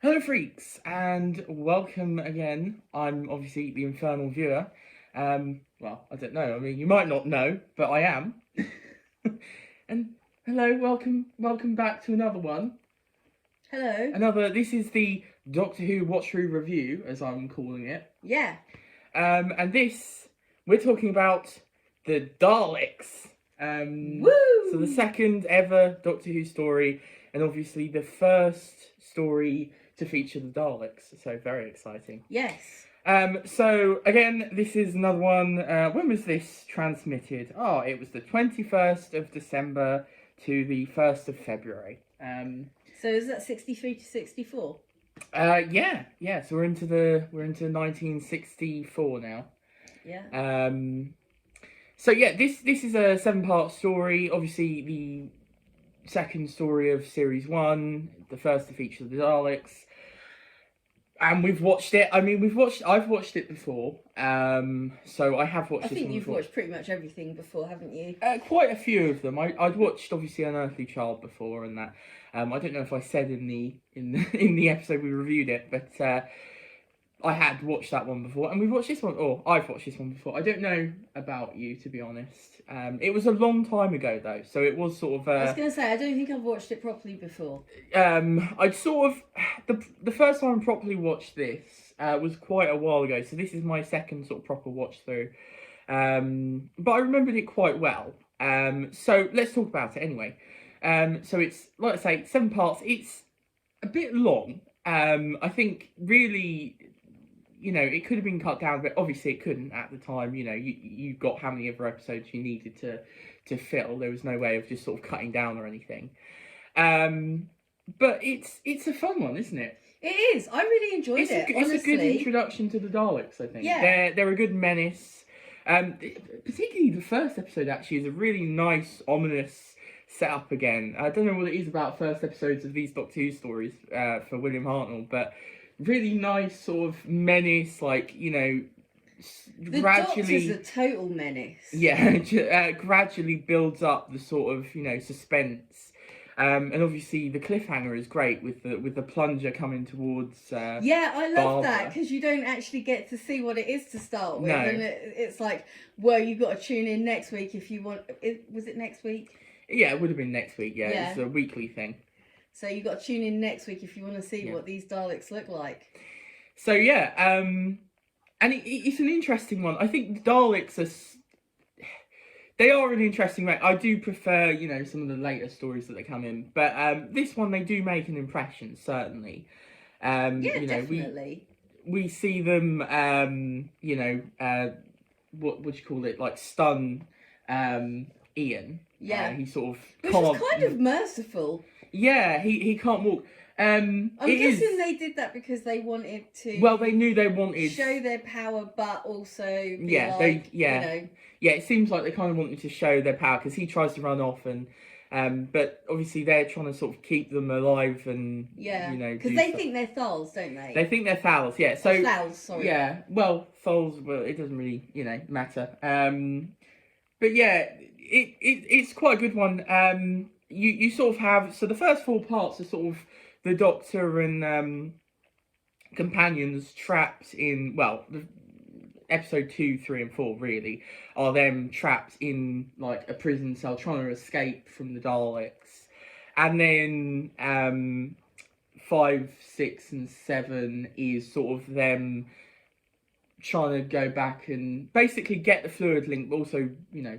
Hello, freaks, and welcome again. I'm obviously the Infernal Viewer. Well, I don't know. I mean, you might not know, but I am. And hello, welcome back to another one. Hello. This is the Doctor Who Watch Through Review, as I'm calling it. Yeah. And this, we're talking about the Daleks. Woo! So the second ever Doctor Who story, and obviously the first story to feature the Daleks. So very exciting. Yes. So again, this is another one. When was this transmitted? Oh, it was the 21st of December to the 1st of February. So is that 63 to 64? Yeah. So we're into 1964 now. Yeah. So yeah, this is a 7-part story. Obviously, the second story of series 1, the first to feature the Daleks. And we've watched it. I mean, I've watched it before. So I have watched. I think you've before. watched pretty much everything before, haven't you? Quite a few of them. I'd watched obviously Unearthly Child before, and that. I don't know if I said in the episode we reviewed it, but I had watched that one before, and we've watched this one. Or I've watched this one before. I don't know about you, to be honest. It was a long time ago though, so it was sort of. I was going to say I don't think I've watched it properly before. I'd sort of the first time I properly watched this was quite a while ago, so this is my second sort of proper watch through. But I remembered it quite well. So let's talk about it anyway. So it's, like I say, 7 parts. It's a bit long. I think really, it could have been cut down, but obviously it couldn't at the time. You got how many other episodes you needed to fill. There was no way of just sort of cutting down or anything. But it's a fun one, isn't it? It is. I really enjoyed it. It's a good introduction to the Daleks, I think. Yeah. They're a good menace. Particularly the first episode actually is a really nice, ominous setup again. I don't know what it is about first episodes of these Doctor Who stories for William Hartnell, but really nice sort of menace, like, the gradually. Doctor's a total menace. Yeah, gradually builds up the sort of, suspense. And obviously the cliffhanger is great with the plunger coming towards. Yeah, I love Barbara. that because you don't actually get to see what it is to start with, No. and it's like, well, you got to tune in next week if you want. Was it next week? Yeah, it would have been next week. Yeah, it's a weekly thing. So you got to tune in next week if you want to see what these Daleks look like. So yeah, and it's an interesting one. I think the Daleks they are an interesting way. I do prefer, some of the later stories that they come in, but this one they do make an impression, certainly. Definitely. We see them, what would you call it, like stun Ian. Yeah. He sort of Which was kind of merciful. Yeah, he can't walk. I'm guessing they did that because they wanted to. Well, they knew they wanted show their power, but also it seems like they kind of wanted to show their power because he tries to run off and but obviously they're trying to sort of keep them alive and because they think they're Thals, don't they? They think they're Thals, yeah. So Thals, sorry. Yeah, well, Thals, well, it doesn't really matter. But yeah, it's quite a good one. You sort of have, so the first 4 parts are sort of the Doctor and companions trapped in, well, episode 2, 3 and 4 really are them trapped in like a prison cell trying to escape from the Daleks, and then 5, 6 and 7 is sort of them trying to go back and basically get the fluid link, but also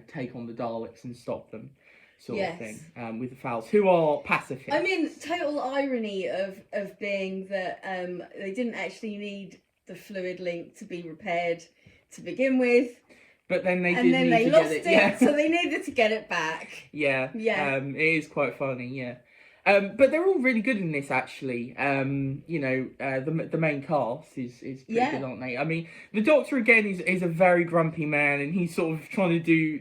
take on the Daleks and stop them, sort of thing, with the Thals, who are pacifists. I mean, total irony of being that they didn't actually need the fluid link to be repaired to begin with, but then they lost it, so they needed to get it back. It is quite funny. But they're all really good in this, actually. The main cast is pretty good, aren't they? I mean, the Doctor again is a very grumpy man, and he's sort of trying to do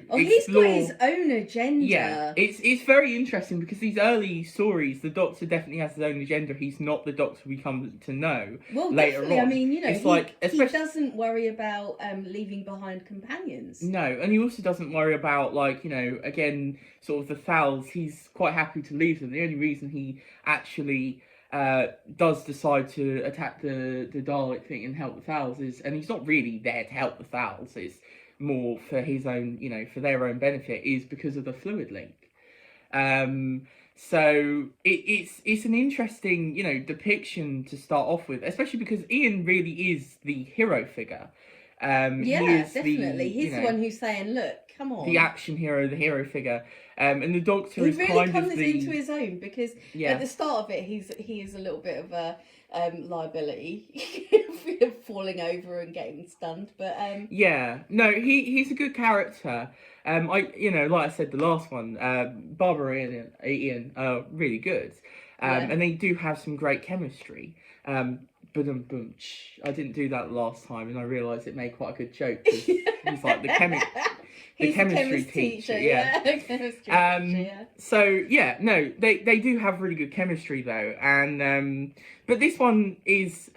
explore. He's got his own agenda. Yeah, it's very interesting because these early stories, the Doctor definitely has his own agenda. He's not the Doctor we come to know. Well, later definitely. on. I mean, he doesn't worry about leaving behind companions. No, and he also doesn't worry about again, sort of the Thals. He's quite happy to leave them. The only reason he actually does decide to attack the Dalek thing and help the Thals, and he's not really there to help the Thals. It's more for his own, for their own benefit, is because of the fluid link. So it's an interesting, depiction to start off with, especially because Ian really is the hero figure. Yeah, definitely. He's the one who's saying, "Look, come on." The action hero, the hero figure, and the Doctor he is really kind comes of the into his own, because at the start of it, he is a little bit of a liability, falling over and getting stunned. But no, he's a good character. Like I said, the last one, Barbara and Ian are really good, and they do have some great chemistry. I didn't do that last time, and I realised it made quite a good joke. He's like the chemistry teacher. Yeah. Chemistry teacher, So no, they do have really good chemistry though, and but this one is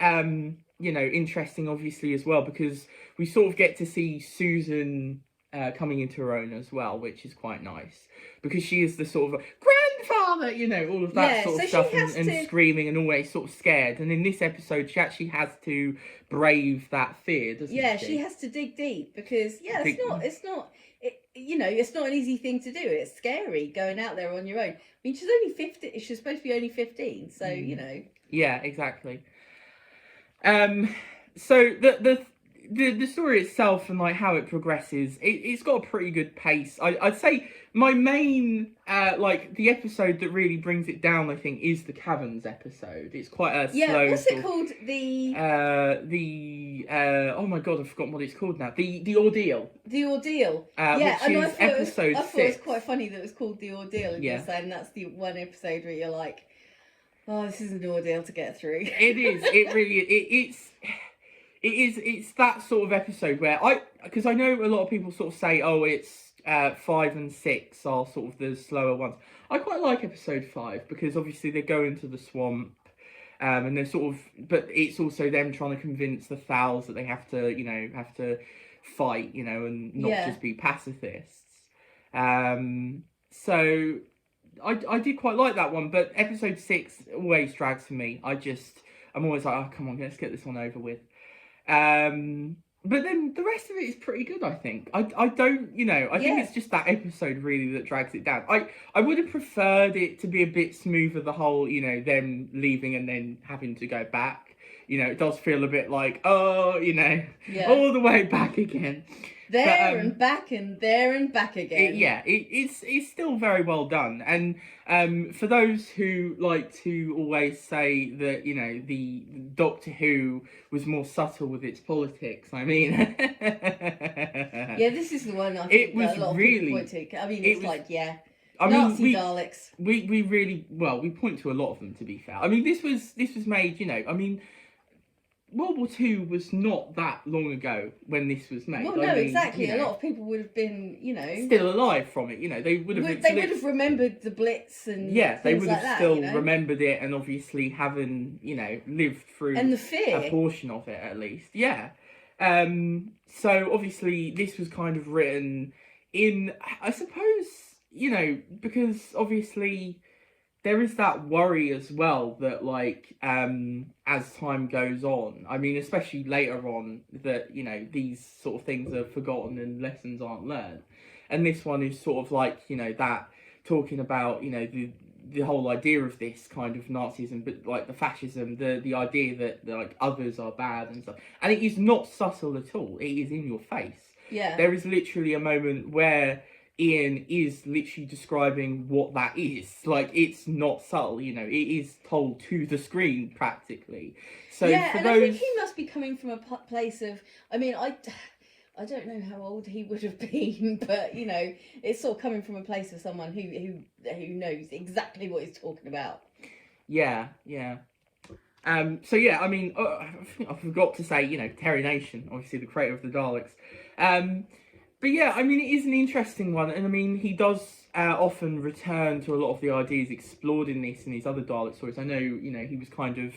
interesting obviously as well, because we sort of get to see Susan coming into her own as well, which is quite nice, because she is the sort of grandfather, all of that sort of stuff, and screaming and always sort of scared. And in this episode, she actually has to brave that fear, doesn't she? Yeah, she has to dig deep, because it's not an easy thing to do. It's scary going out there on your own. I mean, she's only 15. She's supposed to be only 15, so Yeah, exactly. So the story itself and like how it progresses, it's got a pretty good pace. I'd say my main the episode that really brings it down, I think, is the Caverns episode. It's quite a slow. What's it called? Oh my god, I've forgotten what it's called now. The Ordeal. The Ordeal. Which is episode 6. I thought it was quite funny that it was called The Ordeal, and you're saying that's the one episode where you're like, oh, this is an ordeal to get through. It is. It really. It's that sort of episode where because I know a lot of people sort of say, oh, it's 5 and 6 are sort of the slower ones. I quite like episode 5, because obviously they go into the swamp, and they're sort of, but it's also them trying to convince the Thals that they have to fight, and not just be pacifists. So I did quite like that one, but episode 6 always drags for me. I'm always like, oh, come on, let's get this one over with. But then the rest of it is pretty good, I think. I think it's just that episode really that drags it down. I would have preferred it to be a bit smoother, the whole, them leaving and then having to go back. It does feel a bit like, all the way back again. And back and there and back again. It's still very well done. And for those who like to always say that, the Doctor Who was more subtle with its politics, I mean... this is the one I think that a lot of people point to. I mean, Nazi Daleks. We really... Well, we point to a lot of them, to be fair. I mean, this was made, World War II was not that long ago when this was made. Well, no, exactly. A lot of people would have been, still alive from it. They would have. They would have remembered the Blitz and they would have still that, remembered it, and obviously having lived through and the fear, a portion of it at least. Yeah. So obviously this was kind of written in, I suppose, because obviously there is that worry as well that, as time goes on, I mean, especially later on, that, these sort of things are forgotten and lessons aren't learned. And this one is sort of that talking about, the whole idea of this kind of Nazism, but the fascism, the idea that others are bad and stuff. And it is not subtle at all. It is in your face. Yeah. There is literally a moment where Ian is literally describing what that is. It's not subtle, it is told to the screen practically. So I think he must be coming from a place of, I mean, I don't know how old he would have been, but it's sort of coming from a place of someone who knows exactly what he's talking about. Yeah. So I mean, I forgot to say, Terry Nation, obviously the creator of the Daleks. But I mean, it is an interesting one, and I mean, he does often return to a lot of the ideas explored in this and his other Dalek stories. I know, he was kind of,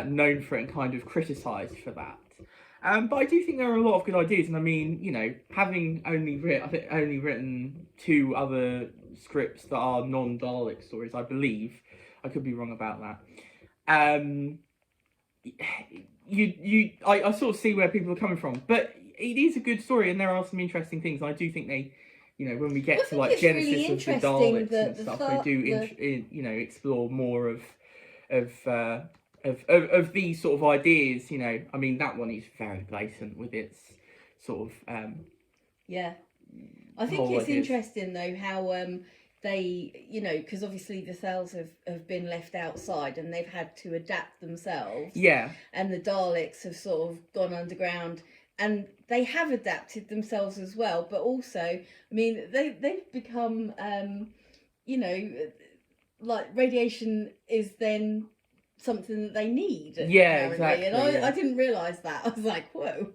known for it and kind of criticised for that. But I do think there are a lot of good ideas, and I mean, having only written 2 other scripts that are non-Dalek stories, I believe, I could be wrong about that. I sort of see where people are coming from, but it is a good story, and there are some interesting things. I do think they, when we get to like Genesis really of the Daleks and stuff, they do explore more of these sort of ideas. I mean, that one is very blatant with its sort of yeah. I think it's interesting though how they, because obviously the cells have been left outside and they've had to adapt themselves. Yeah. And the Daleks have sort of gone underground and they have adapted themselves as well. But also, I mean, they've become, like radiation is then something that they need. Yeah, apparently. exactly. And I didn't realise that. I was like, whoa.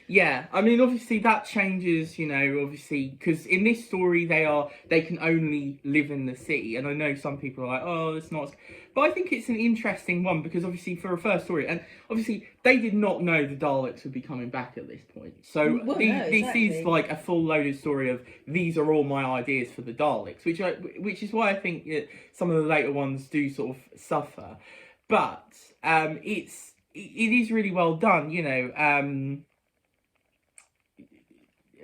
Yeah, I mean, obviously that changes, obviously, because in this story they can only live in the city, and I know some people are like, oh, it's not, but I think it's an interesting one, because obviously for a first story, and obviously they did not know the Daleks would be coming back at this point, so this is like a full loaded story of, these are all my ideas for the Daleks, which is why I think some of the later ones do sort of suffer, but it is really well done,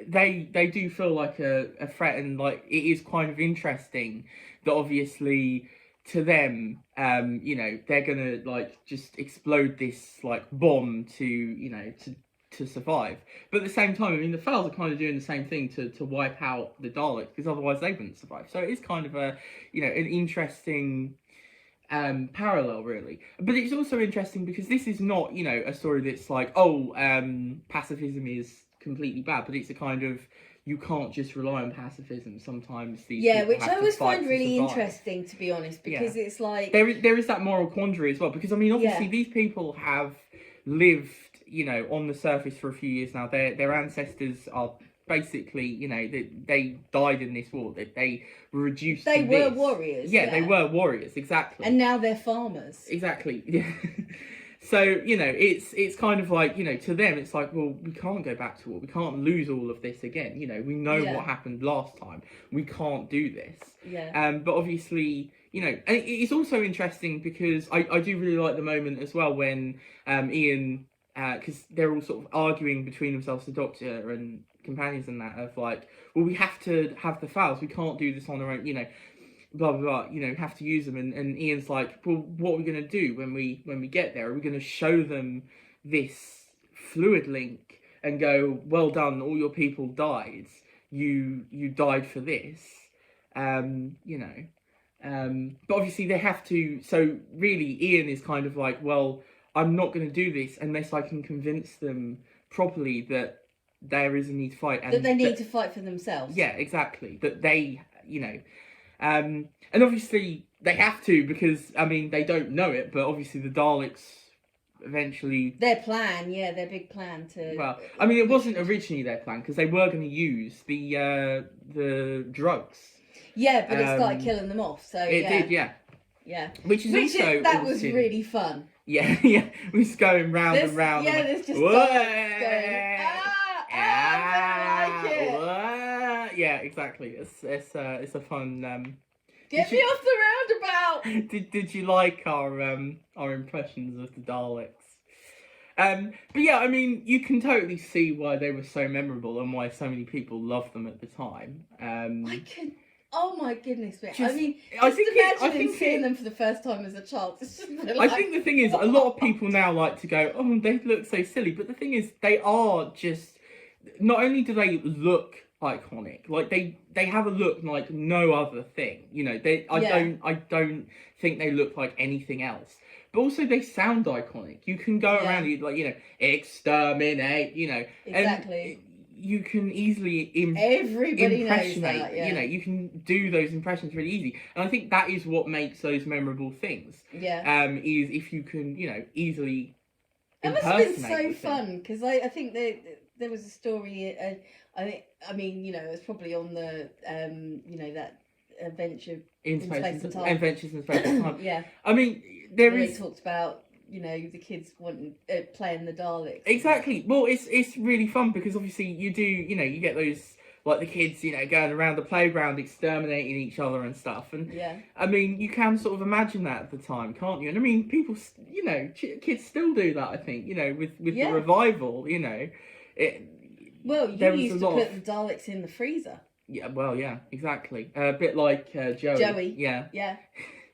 they do feel like a threat, and like it is kind of interesting that obviously to them they're gonna like just explode this like bomb to survive, but at the same time, I mean, the Fells are kind of doing the same thing to wipe out the Daleks, because otherwise they wouldn't survive. So it is kind of an interesting parallel, really. But it's also interesting because this is not a story that's like, pacifism is completely bad, but it's a kind of, you can't just rely on pacifism. Sometimes these which I always find really interesting, to be honest, because it's like there is that moral quandary as well, because I mean, obviously these people have lived on the surface for a few years now. Their ancestors are basically they died in this war, that they were reduced they to were this. warriors, they were warriors, exactly, and now they're farmers, exactly. Yeah. So, it's kind of like, to them, it's like, well, we can't go back to war. We can't lose all of this again. We know what happened last time. We can't do this. Yeah. But obviously, and it's also interesting because I do really like the moment as well when Ian, because they're all sort of arguing between themselves, the Doctor and companions and that, of like, well, we have to have the files. We can't do this on our own, blah blah blah, have to use them, and Ian's like, well, what are we going to do when we get there? Are we going to show them this fluid link and go, well done, all your people died, you died for this, but obviously they have to. So really Ian is kind of like, well, I'm not going to do this unless I can convince them properly that there is a need to fight, and that they need to fight for themselves. Yeah, exactly, that they and obviously they have to, because I mean, they don't know it, but obviously the Daleks eventually, their big plan to, well, I mean, it wasn't originally their plan, because they were going to use the drugs, but it started killing them off, so it did, which also that was really fun. We was going round and round, there's just going, I don't like it. Yeah, exactly. It's a fun. Get me off the roundabout. Did you like our impressions of the Daleks? But yeah, I mean, you can totally see why they were so memorable and why so many people loved them at the time. Oh my goodness me! I think seeing them for the first time as a child. It's just like, I think the thing is, a lot of people now like to go, oh, they look so silly, but the thing is, they are just. Not only do they look iconic, like they have a look like no other thing. I don't think they look like anything else. But also they sound iconic. You can go around, exterminate, exactly. And you can easily everybody knows that, you can do those impressions really easy, and I think that is what makes those memorable things. Is if you can easily. It must have been so fun, because I think there was a story. I mean, it was probably on the that adventure in Space and Time. Adventures in Space and Time. Yeah. I mean, they talked about the kids wanting playing the Daleks. Exactly. Well, it's really fun because obviously you do you get those like the kids, going around the playground exterminating each other and stuff. And Yeah. I mean, you can sort of imagine that at the time, can't you? And I mean, people, kids still do that. I think, with the revival, it. Well, you used to put the Daleks in the freezer. Yeah, well, yeah, exactly. A bit like Joey. Joey. Yeah. Yeah.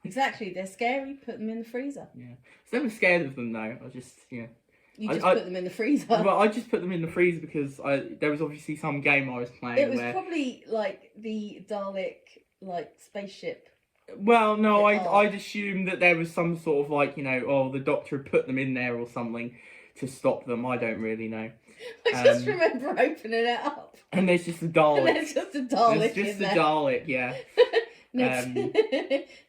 Exactly. They're scary. Put them in the freezer. Yeah. I was never scared of them though. I just, You just put them in the freezer. Well, I just put them in the freezer because there was obviously some game I was playing. It was probably like the Dalek spaceship. Well, no, I'd assume that there was some sort of the Doctor had put them in there or something to stop them. I don't really know. I just remember opening it up. And there's just a Dalek. And there's just a Dalek. There's just a Dalek, yeah.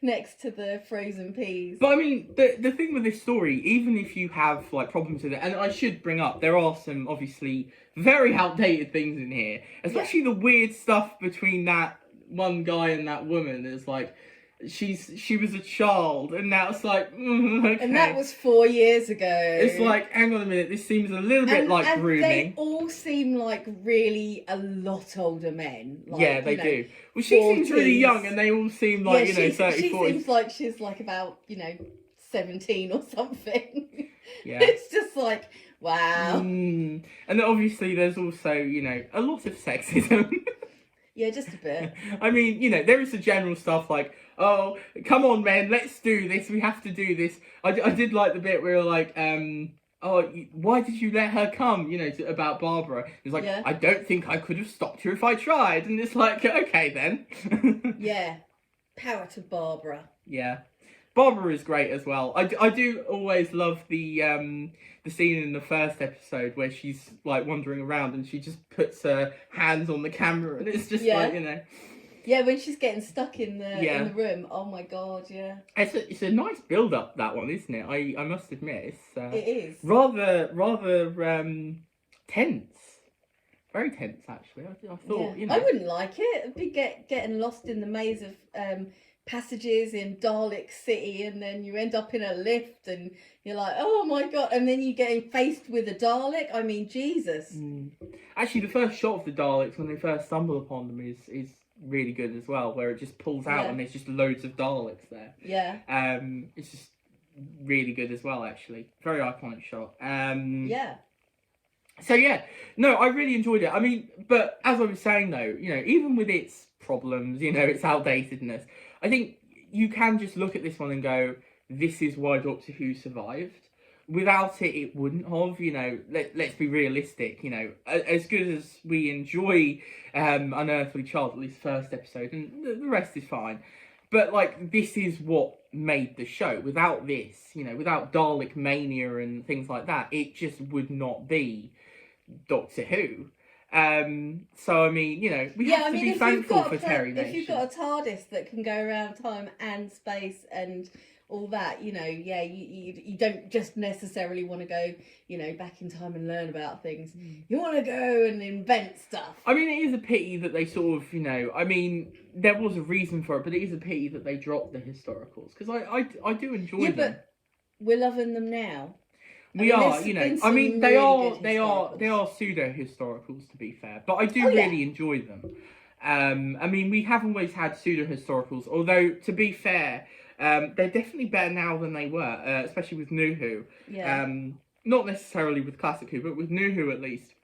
Next to the frozen peas. But I mean, the thing with this story, even if you have problems with it, and I should bring up, there are some obviously very outdated things in here, especially the weird stuff between that one guy and that woman. It's like she was a child, and now it's like okay. And that was 4 years ago. It's like, hang on a minute, this seems a little bit like grooming. They all seem like really a lot lot men. Yeah, they do. Well, she 40s. seems really young, and they all seem like 30, 40. She seems like she's like about 17 or something. Yeah, it's just like wow. And then obviously there's also a lot of sexism. Yeah, just a bit. I mean, there is the general stuff like, oh, come on, men, let's do this. We have to do this. I did like the bit where like, oh, why did you let her come? About Barbara. It's like, yeah. I don't think I could have stopped her if I tried. And it's like, okay then. Yeah, power to Barbara. Yeah, Barbara is great as well. I do always love the scene in the first episode where she's like wandering around and she just puts her hands on the camera and it's just like Yeah, when she's getting stuck in the room. Oh my god, yeah. It's a nice build up, that one, isn't it? I must admit, it is rather tense. Very tense, actually. I thought I wouldn't like it. It'd be getting lost in the maze of passages in Dalek City, and then you end up in a lift and you're like, oh my god, and then you get faced with a Dalek. I mean, Jesus. Actually, the first shot of the Daleks when they first stumble upon them is really good as well, where it just pulls out and there's just loads of Daleks there. Yeah. It's just really good as well, actually. Very iconic shot. Yeah. So yeah, no, I really enjoyed it. I mean, but as I was saying though, even with its problems, its outdatedness, I think you can just look at this one and go, this is why Doctor Who survived. Without it, it wouldn't have, let's be realistic, as good as we enjoy Unearthly Child, at least first episode, and the rest is fine. But, this is what made the show. Without this, without Dalek Mania and things like that, it just would not be Doctor Who. So, I mean, we have to be thankful for Terry Nation. If you've got a TARDIS that can go around time and space and all that, you don't just necessarily want to go, back in time and learn about things. You want to go and invent stuff. I mean, it is a pity that they sort of, I mean, there was a reason for it, but it is a pity that they dropped the historicals, because I do enjoy them. But we're loving them now. We are, I mean, they are pseudo historicals, to be fair, but I do really enjoy them. I mean, we have always had pseudo historicals, although to be fair, they're definitely better now than they were, especially with New Who. Yeah. Not necessarily with Classic Who, but with New Who at least.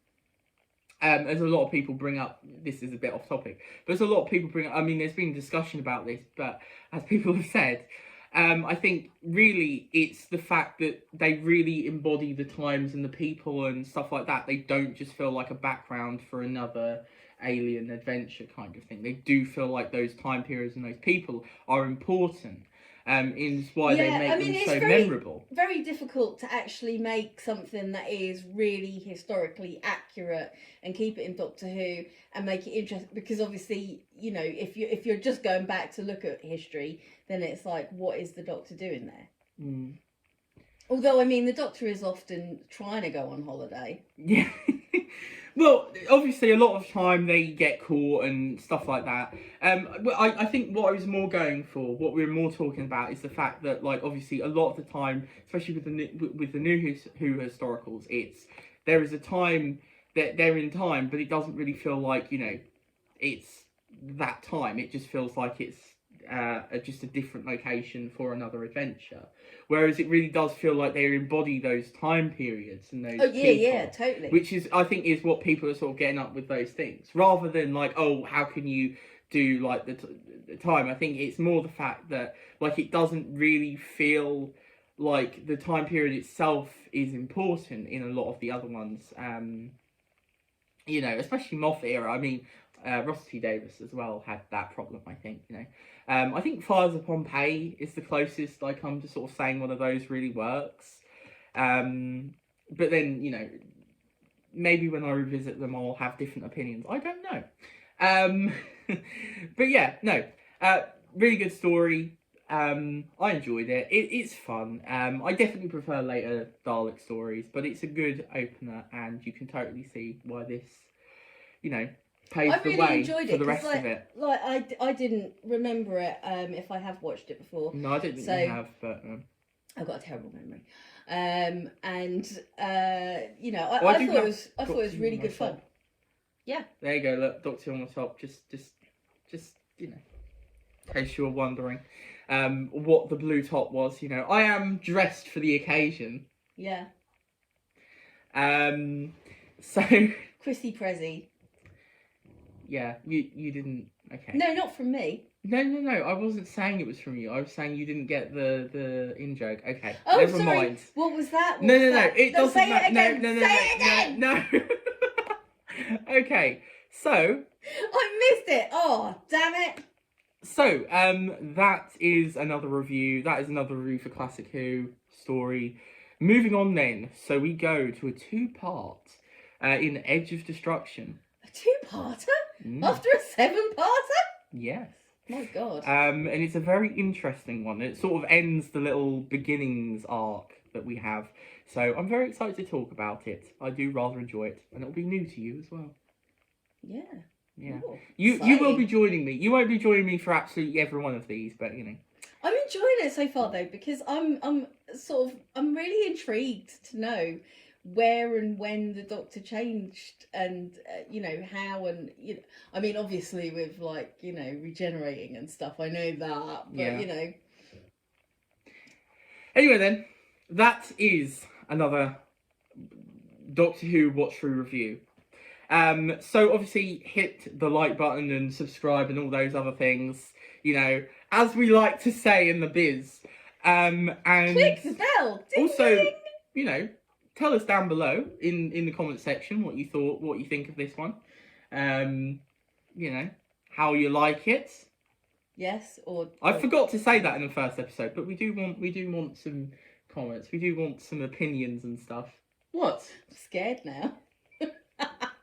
As a lot of people bring up, this is a bit off topic, but as a lot of people bring up, I mean, there's been discussion about this, but as people have said, I think really it's the fact that they really embody the times and the people and stuff like that. They don't just feel like a background for another alien adventure kind of thing. They do feel like those time periods and those people are important. Is why they make them so memorable. Very difficult to actually make something that is really historically accurate and keep it in Doctor Who and make it interesting, because obviously, if you're just going back to look at history, then it's like, what is the Doctor doing there? Although, I mean, the Doctor is often trying to go on holiday. Yeah. Well, obviously, a lot of time they get caught and stuff like that. I think what I was more going for, what we were more talking about, is the fact that, obviously, a lot of the time, especially with the new Who historicals, there is a time that they're in time, but it doesn't really feel like it's that time. It just feels like it's just a different location for another adventure. Whereas it really does feel like they embody those time periods and those people, totally. which is, I think, is what people are sort of getting up with those things, rather than like, oh, how can you do like the time. I think it's more the fact that like it doesn't really feel like the time period itself is important in a lot of the other ones. You know, especially Moth era. I mean, Russell T Davies as well had that problem, I think, you know. I think Fires of Pompeii is the closest I come to sort of saying one of those really works. But then, you know, maybe when I revisit them, I'll have different opinions. I don't know. But yeah, no. Really good story. I enjoyed it. It's fun. I definitely prefer later Dalek stories, but it's a good opener, and you can totally see why this, you know, paves the way for the rest of it. Like I didn't remember it. If I have watched it before. No, I don't think you have, but I've got a terrible memory. And you know, I thought it was really good fun. Yeah. There you go. Look, Doctor on the top. Just you know, in case you were wondering, what the blue top was. You know, I am dressed for the occasion. Yeah. So. Chrissy Prezi. Yeah, you didn't. Okay. No, not from me. No. I wasn't saying it was from you. I was saying you didn't get the in joke. Okay. Oh, never sorry. mind. What was that? No. It doesn't matter. No. Okay. So. I missed it. Oh, damn it. So, that is another review. That is another review for Classic Who story. Moving on then. So we go to a 2-part in Edge of Destruction. A 2-parter? After a 7-parter? Yes. My God. And it's a very interesting one. It sort of ends the little beginnings arc that we have. So I'm very excited to talk about it. I do rather enjoy it, and it'll be new to you as well. Yeah. Yeah. Ooh, you will be joining me. You won't be joining me for absolutely every one of these, but you know. I'm enjoying it so far though, because I'm really intrigued to know where and when the Doctor changed, and you know how, and you know, I mean obviously with like, you know, regenerating and stuff, I know that, but yeah. You know. Anyway then, that is another Doctor Who watch through review. So obviously hit the like button and subscribe and all those other things, you know, as we like to say in the biz. And click the bell. Ding, also, ding. You know, tell us down below in the comment section what you thought, what you think of this one. You know, how you like it. Yes, or I forgot to say that in the first episode, but we do want some comments. We do want some opinions and stuff. What? I'm scared now.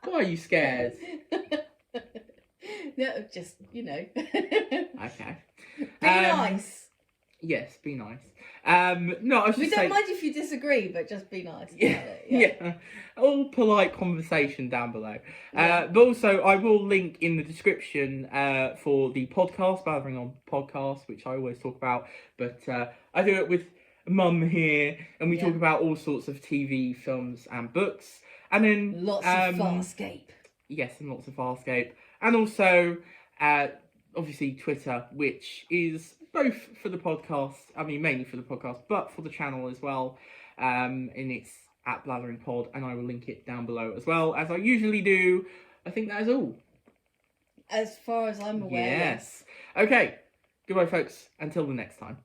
Why are you scared? No, just, you know. Okay. Be nice. Yes, be nice. No, I was just We don't saying, mind if you disagree, but just be nice about it. Yeah. All polite conversation down below. Yeah. But also, I will link in the description for the podcast, Blathering On Podcast, which I always talk about. But I do it with Mum here, and we talk about all sorts of TV, films, and books. And then lots of Farscape. Yes, and lots of Farscape. And also, obviously, Twitter, which is both for the podcast, I mean, mainly for the podcast, but for the channel as well. And it's at Blathering Pod, and I will link it down below as well, as I usually do. I think that is all. As far as I'm aware. Yes. Okay. Goodbye, folks. Until the next time.